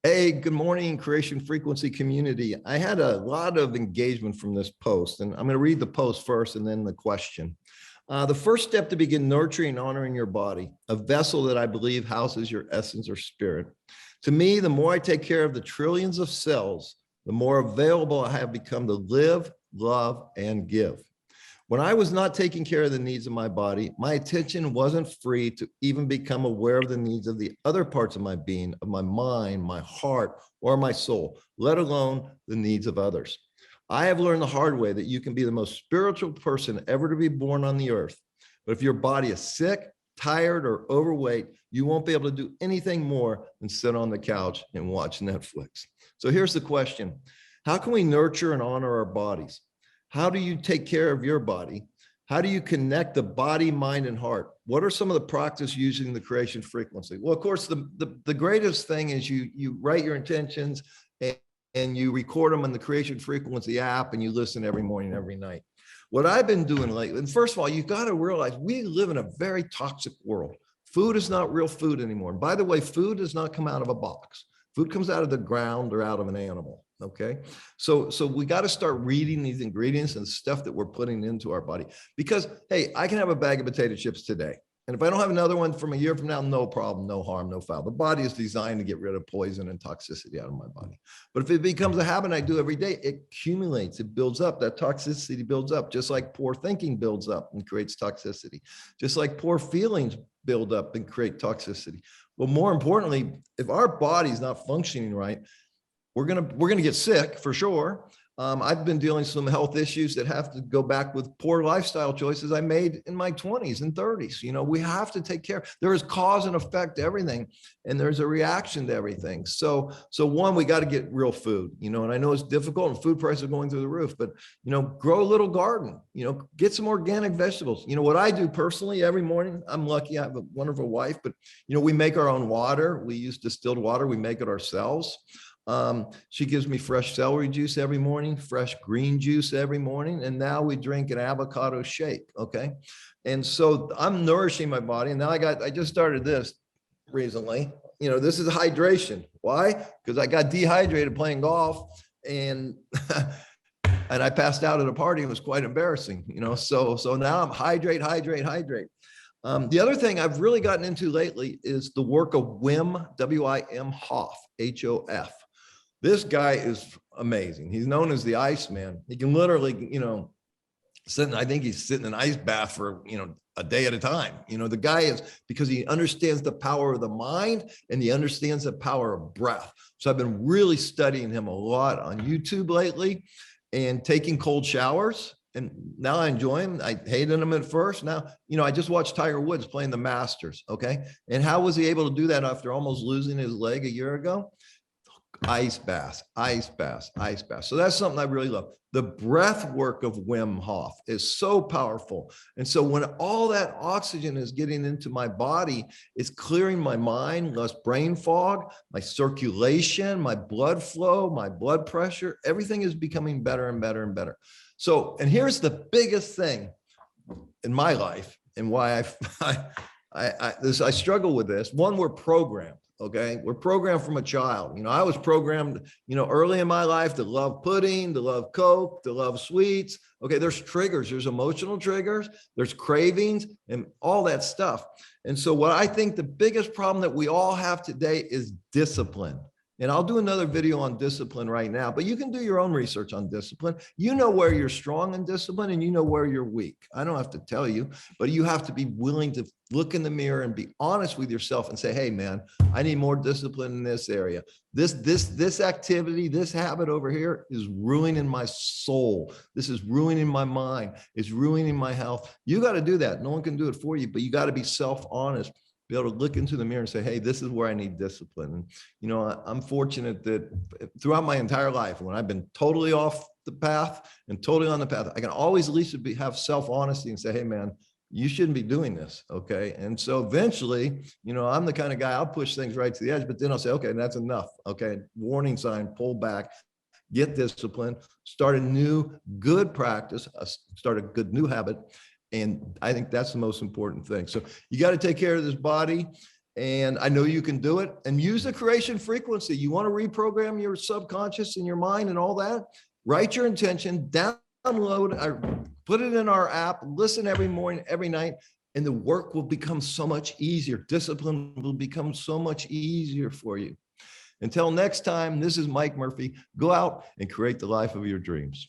Hey, good morning, Creation Frequency community. I had a lot of engagement from this post, and I'm going to read the post first and then the question. The first step to begin nurturing and honoring your body, a vessel that I believe houses your essence or spirit. To me, the more I take care of the trillions of cells, the more available I have become to live, love, and give. When I was not taking care of the needs of my body, my attention wasn't free to even become aware of the needs of the other parts of my being, of my mind, my heart, or my soul, let alone the needs of others. I have learned the hard way that you can be the most spiritual person ever to be born on the earth. But if your body is sick, tired, or overweight, you won't be able to do anything more than sit on the couch and watch Netflix. So here's the question. How can we nurture and honor our bodies? How do you take care of your body? How do you connect the body, mind, and heart? What are some of the practices using the creation frequency? Well, of course, the greatest thing is you write your intentions and you record them on the creation frequency app and you listen every morning, every night. What I've been doing lately, and first of all, you've got to realize we live in a very toxic world. Food is not real food anymore. And by the way, food does not come out of a box. Food comes out of the ground or out of an animal. Okay. So we got to start reading these ingredients and stuff that we're putting into our body because, hey, I can have a bag of potato chips today. And if I don't have another one from a year from now, no problem, no harm, no foul. The body is designed to get rid of poison and toxicity out of my body. But if it becomes a habit I do every day, it accumulates, it builds up. That toxicity builds up, just like poor thinking builds up and creates toxicity, just like poor feelings build up and create toxicity. Well, more importantly, if our body's not functioning right, we're gonna get sick for sure. I've been dealing with some health issues that have to go back with poor lifestyle choices I made in my 20s and 30s. You know, we have to take care. There is cause and effect to everything, and there's a reaction to everything. So one, we got to get real food. You know, and I know it's difficult, and food prices are going through the roof. But you know, grow a little garden. You know, get some organic vegetables. You know, what I do personally every morning. I'm lucky; I have a wonderful wife. But you know, we make our own water. We use distilled water. We make it ourselves. She gives me fresh celery juice every morning, fresh green juice every morning, and now we drink an avocado shake. Okay, and so I'm nourishing my body, and now I just started this recently. You know, this is hydration. Why? Because I got dehydrated playing golf, and and I passed out at a party. It was quite embarrassing. You know, so now I'm hydrate. The other thing I've really gotten into lately is the work of Wim, W-I-M Hof, H-O-F. This guy is amazing. He's known as the Iceman. He can literally, you know, I think he's sitting in an ice bath for, you know, a day at a time. You know, the guy is, because he understands the power of the mind and he understands the power of breath. So I've been really studying him a lot on YouTube lately and taking cold showers. And now I enjoy him. I hated him at first. Now, you know, I just watched Tiger Woods playing the Masters. Okay. And how was he able to do that after almost losing his leg a year ago? Ice bath. So that's something I really love. The breath work of Wim Hof is so powerful. And so when all that oxygen is getting into my body, it's clearing my mind, less brain fog, my circulation, my blood flow, my blood pressure, everything is becoming better and better and better. So, and here's the biggest thing in my life and why I struggle with this. One, we're programmed. Okay. We're programmed from a child. You know, I was programmed, you know, early in my life to love pudding, to love Coke, to love sweets. Okay. There's triggers, there's emotional triggers, there's cravings and all that stuff. And so what I think the biggest problem that we all have today is discipline. And I'll do another video on discipline right now, but you can do your own research on discipline. You know where you're strong in discipline and you know where you're weak. I don't have to tell you, but you have to be willing to look in the mirror and be honest with yourself and say, hey, man, I need more discipline in this area. This activity, this habit over here is ruining my soul. This is ruining my mind. It's ruining my health. You got to do that. No one can do it for you, but you got to be self-honest. Be able to look into the mirror and say, hey, this is where I need discipline. And, you know, I'm fortunate that throughout my entire life, when I've been totally off the path and totally on the path, I can always at least have self-honesty and say, hey, man, you shouldn't be doing this. Okay. And so eventually, you know, I'm the kind of guy, I'll push things right to the edge, but then I'll say, okay, that's enough. Okay. Warning sign, pull back, get discipline, start a new good practice, start a good new habit. And I think that's the most important thing. So you got to take care of this body. And I know you can do it. And use the creation frequency. You want to reprogram your subconscious and your mind and all that? Write your intention, download, or put it in our app, listen every morning, every night, and the work will become so much easier. Discipline will become so much easier for you. Until next time, this is Mike Murphy. Go out and create the life of your dreams.